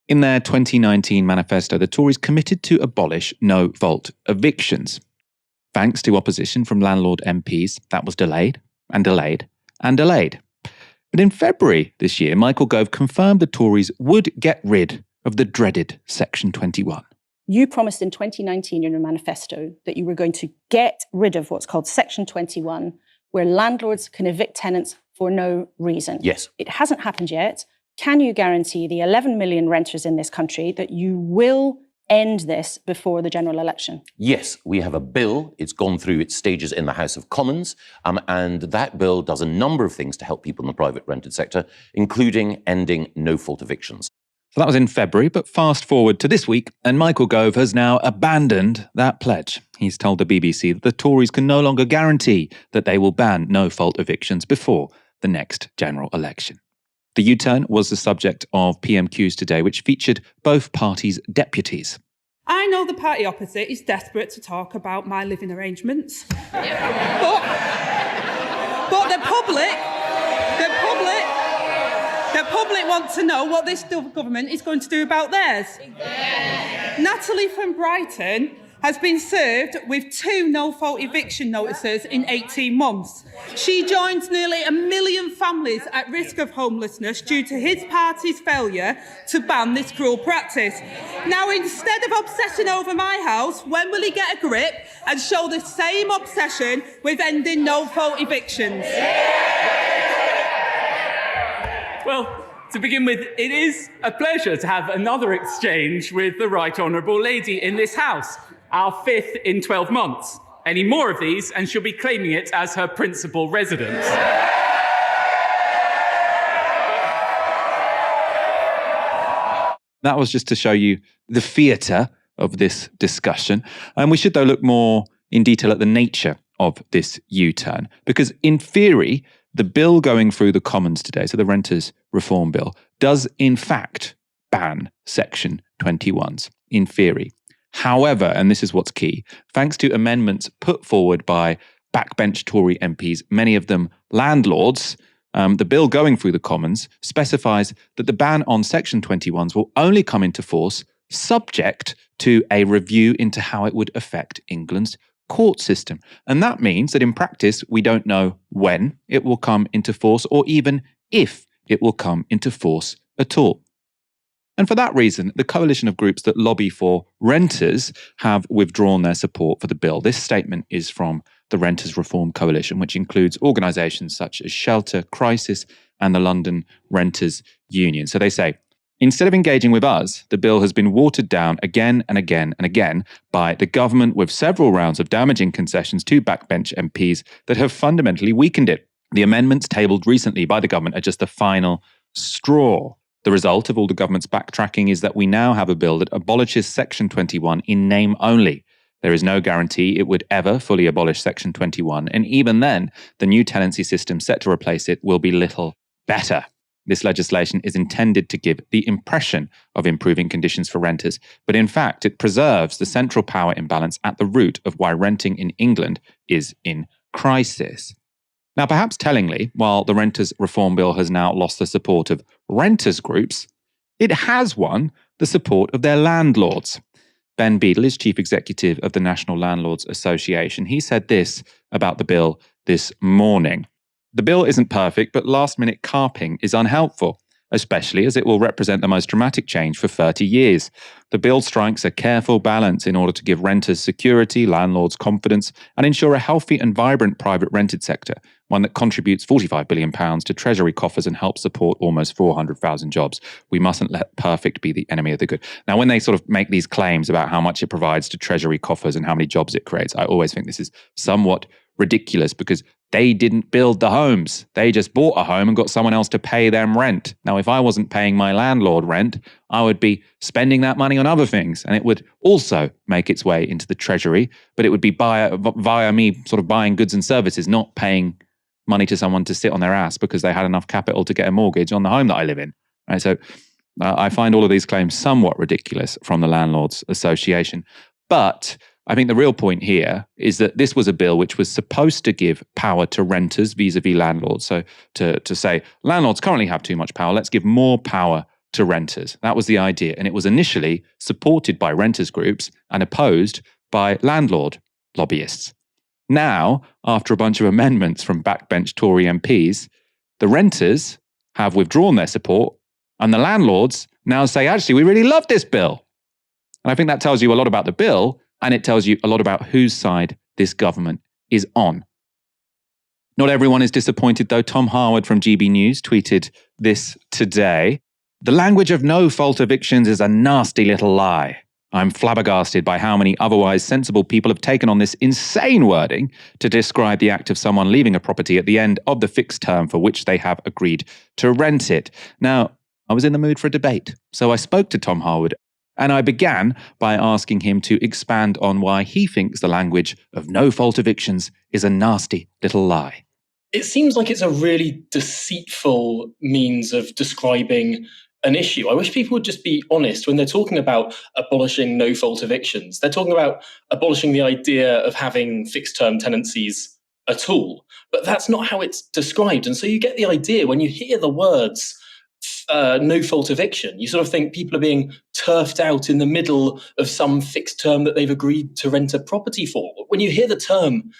In their 2019 manifesto, the Tories committed to abolish no-fault evictions. Thanks to opposition from landlord MPs, that was delayed and delayed and delayed. But in February this year, Michael Gove confirmed the Tories would get rid of the dreaded Section 21. You promised in 2019 in your manifesto that you were going to get rid of what's called Section 21, where landlords can evict tenants for no reason. Yes. It hasn't happened yet. Can you guarantee the 11 million renters in this country that you will end this before the general election? Yes, we have a bill. It's gone through its stages in the House of Commons, and that bill does a number of things to help people in the private rented sector, including ending no-fault evictions. So that was in February, but fast forward to this week, and Michael Gove has now abandoned that pledge. He's told the BBC that the Tories can no longer guarantee that they will ban no-fault evictions before the next general election. The U-turn was the subject of PMQs today, which featured both parties' deputies. I know the party opposite is desperate to talk about my living arrangements. but the public want to know what this government is going to do about theirs. Yeah. Natalie from Brighton has been served with 2 no-fault eviction notices in 18 months. She joins nearly 1 million families at risk of homelessness due to his party's failure to ban this cruel practice. Now, instead of obsessing over my house, when will he get a grip and show the same obsession with ending no-fault evictions? Well, to begin with, it is a pleasure to have another exchange with the Right Honourable Lady in this House, our 5th in 12 months. Any more of these, and she'll be claiming it as her principal residence. That was just to show you the theatre of this discussion. And we should, though, look more in detail at the nature of this U-turn, because in theory, the bill going through the Commons today, so the Renters Reform Bill, does in fact ban Section 21s, in theory. However, and this is what's key, thanks to amendments put forward by backbench Tory MPs, many of them landlords, the bill going through the Commons specifies that the ban on Section 21s will only come into force subject to a review into how it would affect England's court system. And that means that in practice, we don't know when it will come into force or even if it will come into force at all. And for that reason, the coalition of groups that lobby for renters have withdrawn their support for the bill. This statement is from the Renters Reform Coalition, which includes organisations such as Shelter, Crisis and the London Renters Union. So they say, instead of engaging with us, the bill has been watered down again and again and again by the government with several rounds of damaging concessions to backbench MPs that have fundamentally weakened it. The amendments tabled recently by the government are just the final straw. The result of all the government's backtracking is that we now have a bill that abolishes Section 21 in name only. There is no guarantee it would ever fully abolish Section 21, and even then, the new tenancy system set to replace it will be little better. This legislation is intended to give the impression of improving conditions for renters, but in fact, it preserves the central power imbalance at the root of why renting in England is in crisis. Now, perhaps tellingly, while the Renters Reform Bill has now lost the support of renters groups, it has won the support of their landlords. Ben Beadle is chief executive of the National Landlords Association. He said this about the bill this morning. The bill isn't perfect, but last-minute carping is unhelpful, especially as it will represent the most dramatic change for 30 years. The bill strikes a careful balance in order to give renters security, landlords confidence, and ensure a healthy and vibrant private rented sector, one that contributes £45 billion to Treasury coffers and helps support almost 400,000 jobs. We mustn't let perfect be the enemy of the good. Now, when they sort of make these claims about how much it provides to Treasury coffers and how many jobs it creates, I always think this is somewhat ridiculous because they didn't build the homes. They just bought a home and got someone else to pay them rent. Now, if I wasn't paying my landlord rent, I would be spending that money on other things, and it would also make its way into the Treasury, but it would be via me sort of buying goods and services, not paying money to someone to sit on their ass because they had enough capital to get a mortgage on the home that I live in. Right? So I find all of these claims somewhat ridiculous from the Landlords Association. But I think the real point here is that this was a bill which was supposed to give power to renters vis-a-vis landlords. So to say, landlords currently have too much power, let's give more power to renters. That was the idea. And it was initially supported by renters groups and opposed by landlord lobbyists. Now, after a bunch of amendments from backbench Tory MPs, the renters have withdrawn their support and the landlords now say, actually, we really love this bill. And I think that tells you a lot about the bill, and it tells you a lot about whose side this government is on. Not everyone is disappointed, though. Tom Harwood from GB News tweeted this today. The language of no-fault evictions is a nasty little lie. I'm flabbergasted by how many otherwise sensible people have taken on this insane wording to describe the act of someone leaving a property at the end of the fixed term for which they have agreed to rent it. Now, I was in the mood for a debate, so I spoke to Tom Harwood, and I began by asking him to expand on why he thinks the language of no-fault evictions is a nasty little lie. It seems like it's a really deceitful means of describing an issue. I wish people would just be honest when they're talking about abolishing no-fault evictions. They're talking about abolishing the idea of having fixed-term tenancies at all. But that's not how it's described. And so you get the idea when you hear the words no-fault eviction, you sort of think people are being turfed out in the middle of some fixed term that they've agreed to rent a property for. When you hear the term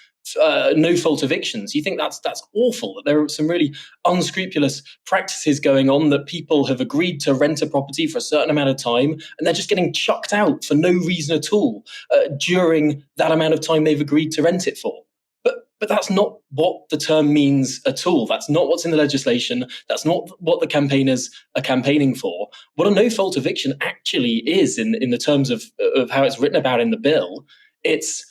no-fault evictions, you think that's awful, that there are some really unscrupulous practices going on, that people have agreed to rent a property for a certain amount of time and they're just getting chucked out for no reason at all during that amount of time they've agreed to rent it for. But that's not what the term means at all. That's not what's in the legislation. That's not what the campaigners are campaigning for. What a no-fault eviction actually is, in the terms of how it's written about in the bill, it's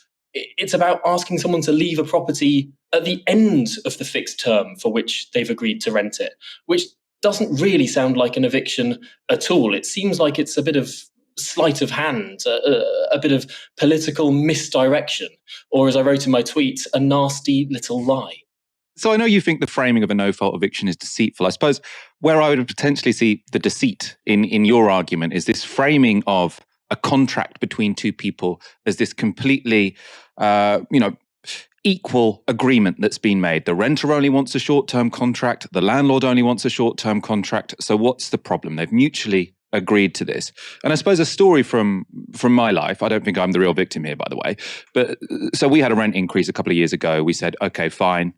about asking someone to leave a property at the end of the fixed term for which they've agreed to rent it, which doesn't really sound like an eviction at all. It seems like it's a bit of sleight of hand, a bit of political misdirection, or as I wrote in my tweet, a nasty little lie. So I know you think the framing of a no-fault eviction is deceitful. I suppose where I would potentially see the deceit in your argument is this framing of a contract between two people as this completely, equal agreement that's been made. The renter only wants a short-term contract. The landlord only wants a short-term contract. So what's the problem? They've mutually agreed to this. And I suppose a story from my life, I don't think I'm the real victim here, by the way, but so we had a rent increase a couple of years ago. We said, okay, fine,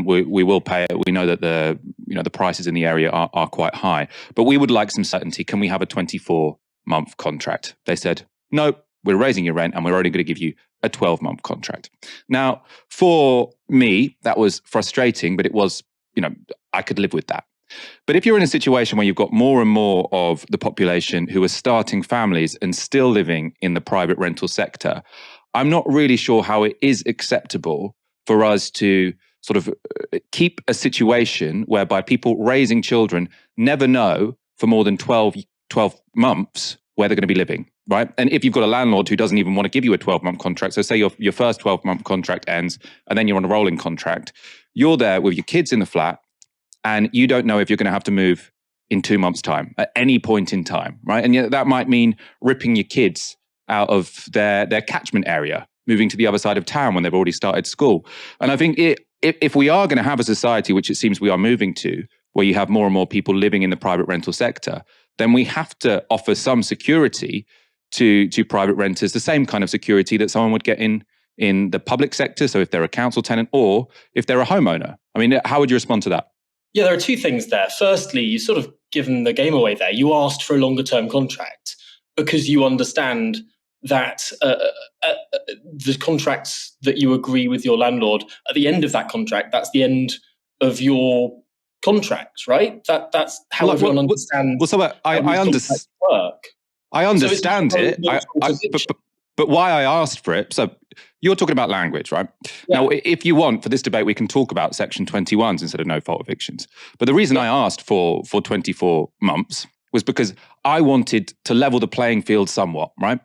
we will pay it. We know that the prices in the area are quite high, but we would like some certainty. Can we have a 24-month contract? They said, no, we're raising your rent and we're only going to give you a 12-month contract. Now, for me, that was frustrating, but it was, I could live with that. But if you're in a situation where you've got more and more of the population who are starting families and still living in the private rental sector, I'm not really sure how it is acceptable for us to sort of keep a situation whereby people raising children never know for more than 12 months where they're going to be living, right? And if you've got a landlord who doesn't even want to give you a 12-month contract, so say your first 12-month contract ends and then you're on a rolling contract, you're there with your kids in the flat, and you don't know if you're going to have to move in 2 months' time, at any point in time, right? And yet that might mean ripping your kids out of their catchment area, moving to the other side of town when they've already started school. And I think if we are going to have a society, which it seems we are moving to, where you have more and more people living in the private rental sector, then we have to offer some security to private renters, the same kind of security that someone would get in the public sector. So if they're a council tenant or if they're a homeowner. I mean, how would you respond to that? Yeah, there are two things there. Firstly, you sort of given the game away there. You asked for a longer term contract because you understand that the contracts that you agree with your landlord, at the end of that contract, that's the end of your contract, right? That's how everyone understands. Well, so I understand. I understand it. But why I asked for it, so you're talking about language, right? Yeah. Now, if you want, for this debate, we can talk about Section 21s instead of no-fault evictions. But the reason I asked for 24 months was because I wanted to level the playing field somewhat, right?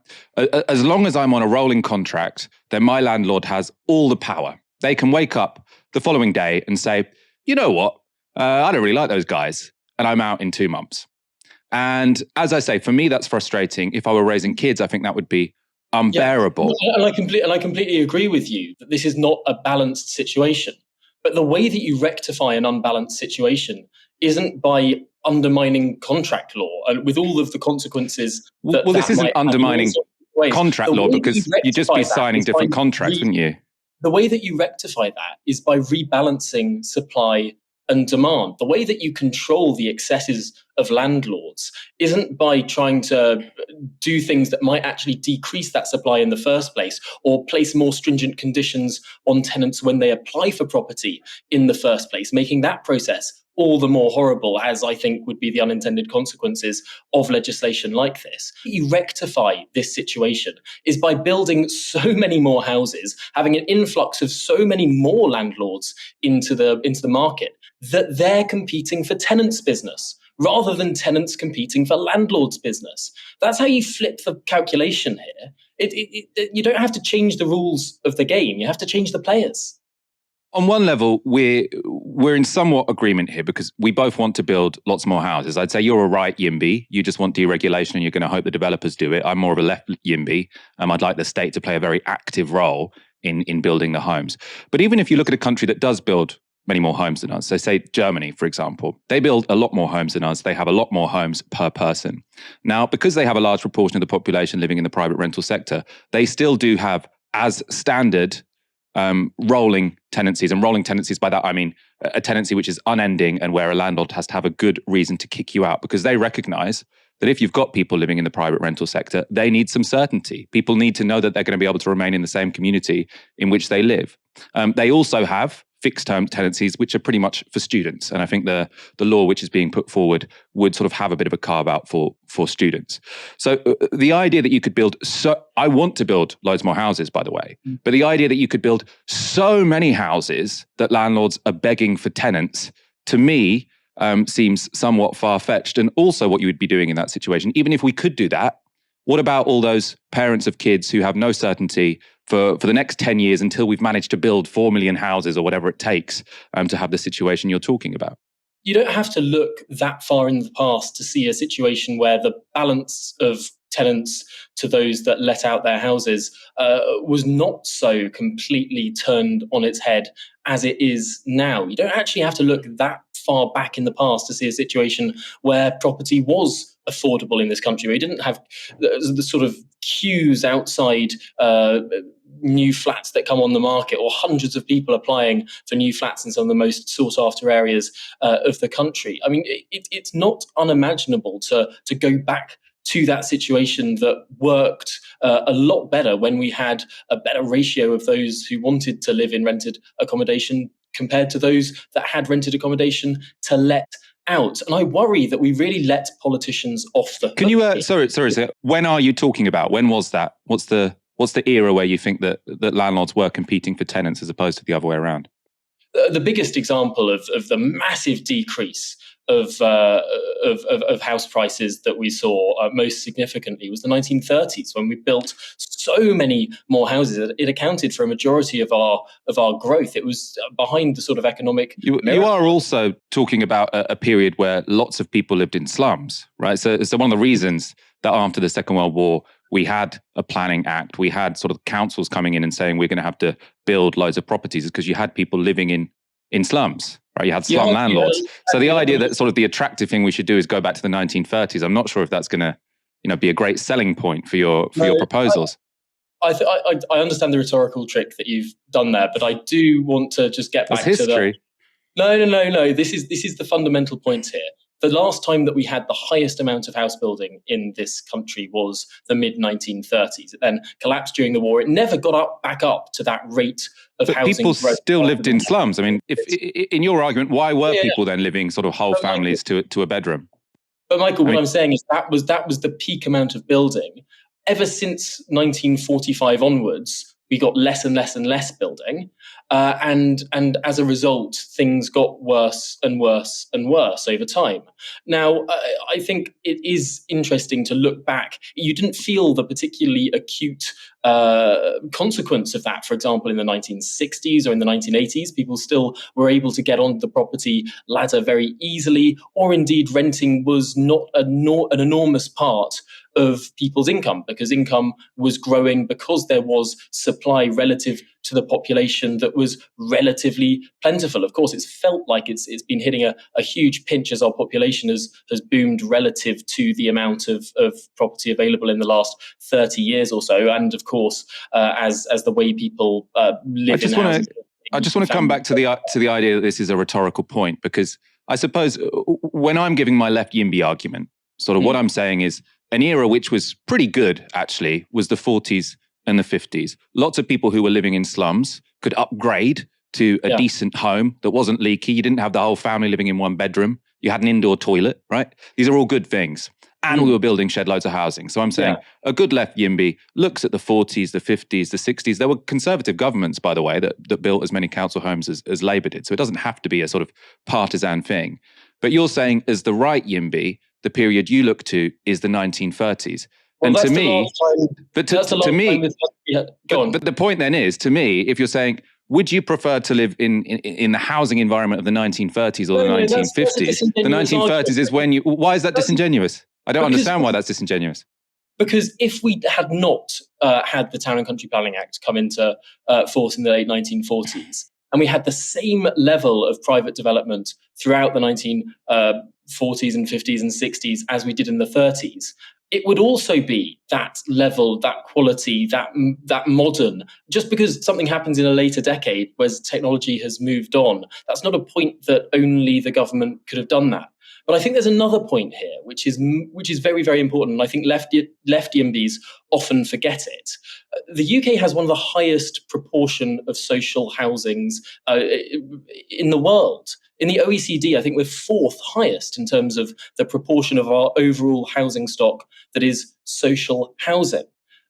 As long as I'm on a rolling contract, then my landlord has all the power. They can wake up the following day and say, you know what, I don't really like those guys, and I'm out in 2 months. And as I say, for me, that's frustrating. If I were raising kids, I think that would be unbearable. Yeah. And I completely agree with you that this is not a balanced situation. But the way that you rectify an unbalanced situation isn't by undermining contract law and with all of the consequences that this isn't undermining contract law, because you'd just be signing different contracts, wouldn't you? The way that you rectify that is by rebalancing supply and demand. The way that you control the excesses of landlords isn't by trying to do things that might actually decrease that supply in the first place, or place more stringent conditions on tenants when they apply for property in the first place, making that process all the more horrible, as I think would be the unintended consequences of legislation like this. You rectify this situation is by building so many more houses, having an influx of so many more landlords into the market, that they're competing for tenants' business rather than tenants competing for landlords' business. That's how you flip the calculation here. You don't have to change the rules of the game. You have to change the players. On one level, we're in somewhat agreement here, because we both want to build lots more houses. I'd say you're a right YIMBY. You just want deregulation and you're going to hope the developers do it. I'm more of a left YIMBY. I'd like the state to play a very active role in building the homes. But even if you look at a country that does build many more homes than us, so say Germany, for example, they build a lot more homes than us. They have a lot more homes per person. Now, because they have a large proportion of the population living in the private rental sector, they still do have, as standard, rolling tenancies. And rolling tenancies, by that I mean a tenancy which is unending and where a landlord has to have a good reason to kick you out, because they recognize that if you've got people living in the private rental sector, they need some certainty. People need to know that they're going to be able to remain in the same community in which they live. They also have fixed-term tenancies, which are pretty much for students. And I think the law which is being put forward would sort of have a bit of a carve-out for students. So the idea that you could build... I want to build loads more houses, by the way, but the idea that you could build so many houses that landlords are begging for tenants, to me, seems somewhat far-fetched. And also what you would be doing in that situation, even if we could do that, what about all those parents of kids who have no certainty for the next 10 years until we've managed to build 4 million houses or whatever it takes to have the situation you're talking about? You don't have to look that far in the past to see a situation where the balance of tenants to those that let out their houses was not so completely turned on its head as it is now. You don't actually have to look that far back in the past to see a situation where property was affordable in this country. We didn't have the sort of queues outside new flats that come on the market, or hundreds of people applying for new flats in some of the most sought after areas of the country. I mean, it's not unimaginable to go back to that situation that worked a lot better when we had a better ratio of those who wanted to live in rented accommodation compared to those that had rented accommodation to let out. And I worry that we really let politicians off the hook. Can you, sorry, sir, when are you talking about? When was that? What's the era where you think that landlords were competing for tenants as opposed to the other way around? The biggest example of the massive decrease of house prices that we saw most significantly was the 1930s, when we built so many more houses. It accounted for a majority of our growth. It was behind the sort of economic... You are also talking about a period where lots of people lived in slums, right? So one of the reasons that after the Second World War, we had a planning act, we had sort of councils coming in and saying we're going to have to build loads of properties, is because you had people living in slums, right? You had slum landlords. So the idea that sort of the attractive thing we should do is go back to the 1930s, I'm not sure if that's going to be a great selling point for your proposals. I understand the rhetorical trick that you've done there, but I do want to just get back to history. No. This is the fundamental point here. The last time that we had the highest amount of house building in this country was the mid-1930s. It then collapsed during the war. It never got back up to that rate of housing growth. People still lived in slums. I mean, if in your argument, why were people then living sort of whole families to a bedroom? But Michael, what I'm saying is that was the peak amount of building. Ever since 1945 onwards, we got less and less and less building. And as a result, things got worse and worse and worse over time. Now, I think it is interesting to look back. You didn't feel the particularly acute consequence of that, for example, in the 1960s or in the 1980s. People still were able to get onto the property ladder very easily, or indeed renting was not an enormous part of people's income, because income was growing because there was supply relative to the population that was relatively plentiful. Of course, it's felt like it's been hitting a huge pinch as our population has boomed relative to the amount of property available in the last 30 years or so. And of course, as the way people live in houses. I just want to come back to the idea that this is a rhetorical point, because I suppose when I'm giving my left YIMBY argument, sort of what I'm saying is an era which was pretty good, actually, was the 40s and the 50s. Lots of people who were living in slums could upgrade to a decent home that wasn't leaky. You didn't have the whole family living in one bedroom. You had an indoor toilet, right? These are all good things. And we were building shed loads of housing. So I'm saying a good left YIMBY looks at the 40s, the 50s, the 60s. There were conservative governments, by the way, that built as many council homes as Labour did. So it doesn't have to be a sort of partisan thing. But you're saying as the right YIMBY, the period you look to is the 1930s. Well, and to me, but the point then is, to me, if you're saying, would you prefer to live in the housing environment of the 1930s or the 1950s? The 1930s is when why is that disingenuous? I don't understand why that's disingenuous. Because if we had not had the Town and Country Planning Act come into force in the late 1940s, and we had the same level of private development throughout the 1940s and 50s and 60s as we did in the 30s, it would also be that level, that quality, that modern. Just because something happens in a later decade where technology has moved on, that's not a point that only the government could have done that. But I think there's another point here, which is very, very important. And I think left YIMBYs often forget it. The UK has one of the highest proportion of social housings in the world. In the OECD, I think we're fourth highest in terms of the proportion of our overall housing stock that is social housing.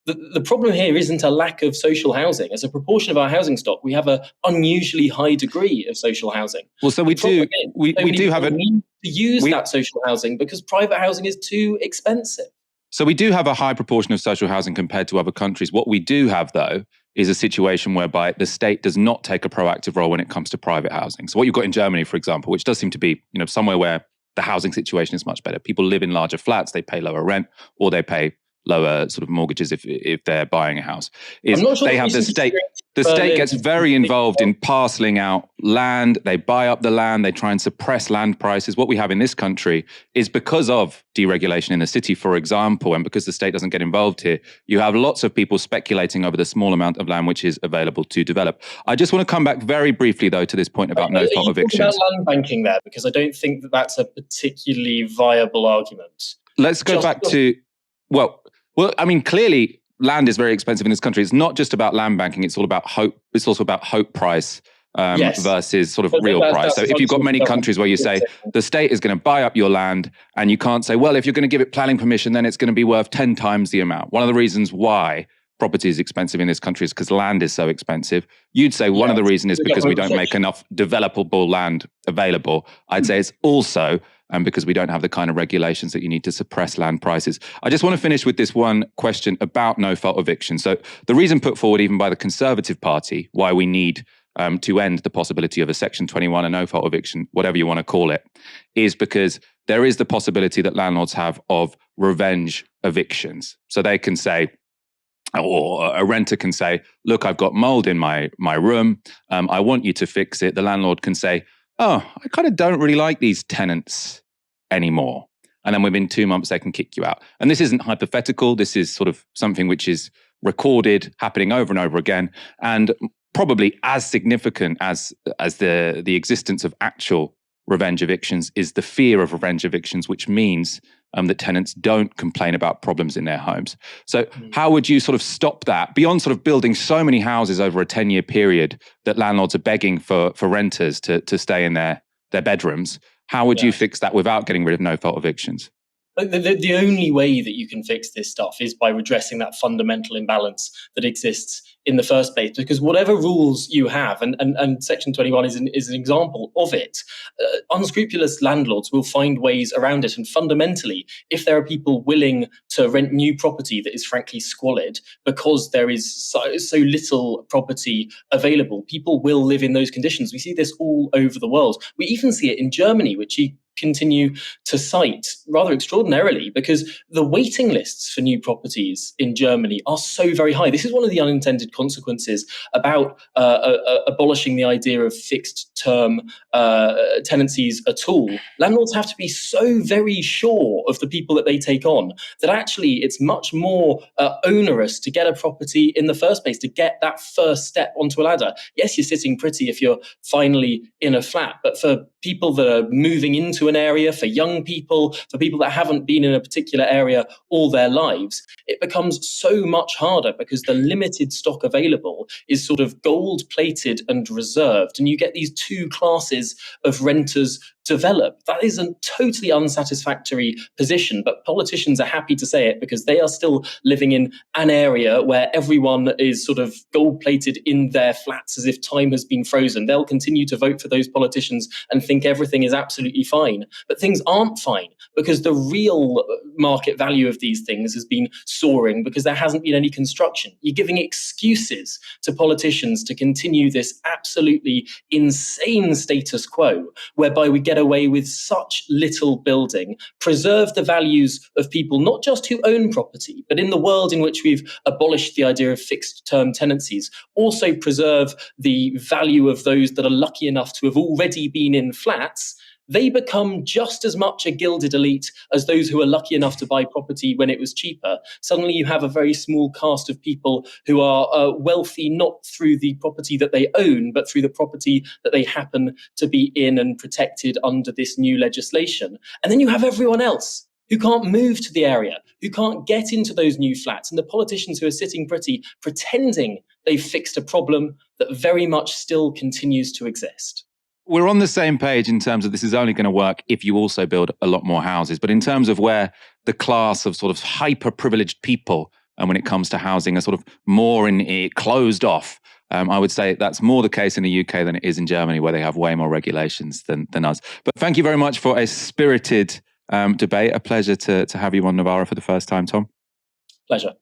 The problem here isn't a lack of social housing. As a proportion of our housing stock, we have an unusually high degree of social housing. Well, so we do have a need to use that social housing because private housing is too expensive. So we do have a high proportion of social housing compared to other countries. What we do have, though, is a situation whereby the state does not take a proactive role when it comes to private housing. So what you've got in Germany, for example, which does seem to be, somewhere where the housing situation is much better. People live in larger flats, they pay lower rent, or they pay lower sort of mortgages if they're buying a house. They have the state. The state gets very involved in parceling out land. They buy up the land. They try and suppress land prices. What we have in this country is because of deregulation in the city, for example, and because the state doesn't get involved here, you have lots of people speculating over the small amount of land which is available to develop. I just want to come back very briefly, though, to this point about no-fault evictions. About land banking there, because I don't think that's a particularly viable argument. Let's go back to, well, I mean, clearly, land is very expensive in this country. It's not just about land banking. It's all about hope. It's also about hope price versus sort of real price. So if you've got many countries where you say the state is going to buy up your land and you can't say, well, if you're going to give it planning permission, then it's going to be worth 10 times the amount. One of the reasons why property is expensive in this country is because land is so expensive. You'd say one of the reasons is because we don't make enough developable land available. I'd say it's also because we don't have the kind of regulations that you need to suppress land prices. I just want to finish with this one question about no-fault eviction. So the reason put forward even by the Conservative Party why we need to end the possibility of a Section 21, a no-fault eviction, whatever you want to call it, is because there is the possibility that landlords have of revenge evictions. So they can say, or a renter can say, look, I've got mold in my room. I want you to fix it. The landlord can say, oh, I kind of don't really like these tenants anymore. And then within 2 months, they can kick you out. And this isn't hypothetical. This is sort of something which is recorded, happening over and over again. And probably as significant as the existence of actual revenge evictions is the fear of revenge evictions, which means that tenants don't complain about problems in their homes. So how would you sort of stop that beyond sort of building so many houses over a 10-year period that landlords are begging for renters to stay in their bedrooms? How would you fix that without getting rid of no-fault evictions? The only way that you can fix this stuff is by redressing that fundamental imbalance that exists in the first place, because whatever rules you have, and Section 21 is an example of it, unscrupulous landlords will find ways around it. And fundamentally, if there are people willing to rent new property that is frankly squalid because there is so little property available, people will live in those conditions. We see this all over the world. We even see it in Germany, which you continue to cite rather extraordinarily, because the waiting lists for new properties in Germany are so very high. This is one of the unintended consequences about abolishing the idea of fixed term tenancies at all. Landlords have to be so very sure of the people that they take on that actually it's much more onerous to get a property in the first place, to get that first step onto a ladder. Yes, you're sitting pretty if you're finally in a flat, but for people that are moving into an area, for young people, for people that haven't been in a particular area all their lives, it becomes so much harder because the limited stock available is sort of gold-plated and reserved, and you get these two classes of renters develop. That is a totally unsatisfactory position, but politicians are happy to say it because they are still living in an area where everyone is sort of gold-plated in their flats as if time has been frozen. They'll continue to vote for those politicians and think everything is absolutely fine. But things aren't fine because the real market value of these things has been soaring because there hasn't been any construction. You're giving excuses to politicians to continue this absolutely insane status quo, whereby we get away with such little building, preserve the values of people, not just who own property, but in the world in which we've abolished the idea of fixed term tenancies, also preserve the value of those that are lucky enough to have already been in flats. They become just as much a gilded elite as those who are lucky enough to buy property when it was cheaper. Suddenly you have a very small cast of people who are wealthy not through the property that they own, but through the property that they happen to be in and protected under this new legislation. And then you have everyone else who can't move to the area, who can't get into those new flats, and the politicians who are sitting pretty, pretending they've fixed a problem that very much still continues to exist. We're on the same page in terms of this is only going to work if you also build a lot more houses. But in terms of where the class of sort of hyper-privileged people, and when it comes to housing, are sort of more closed off, I would say that's more the case in the UK than it is in Germany, where they have way more regulations than us. But thank you very much for a spirited debate. A pleasure to have you on Novara for the first time, Tom. Pleasure.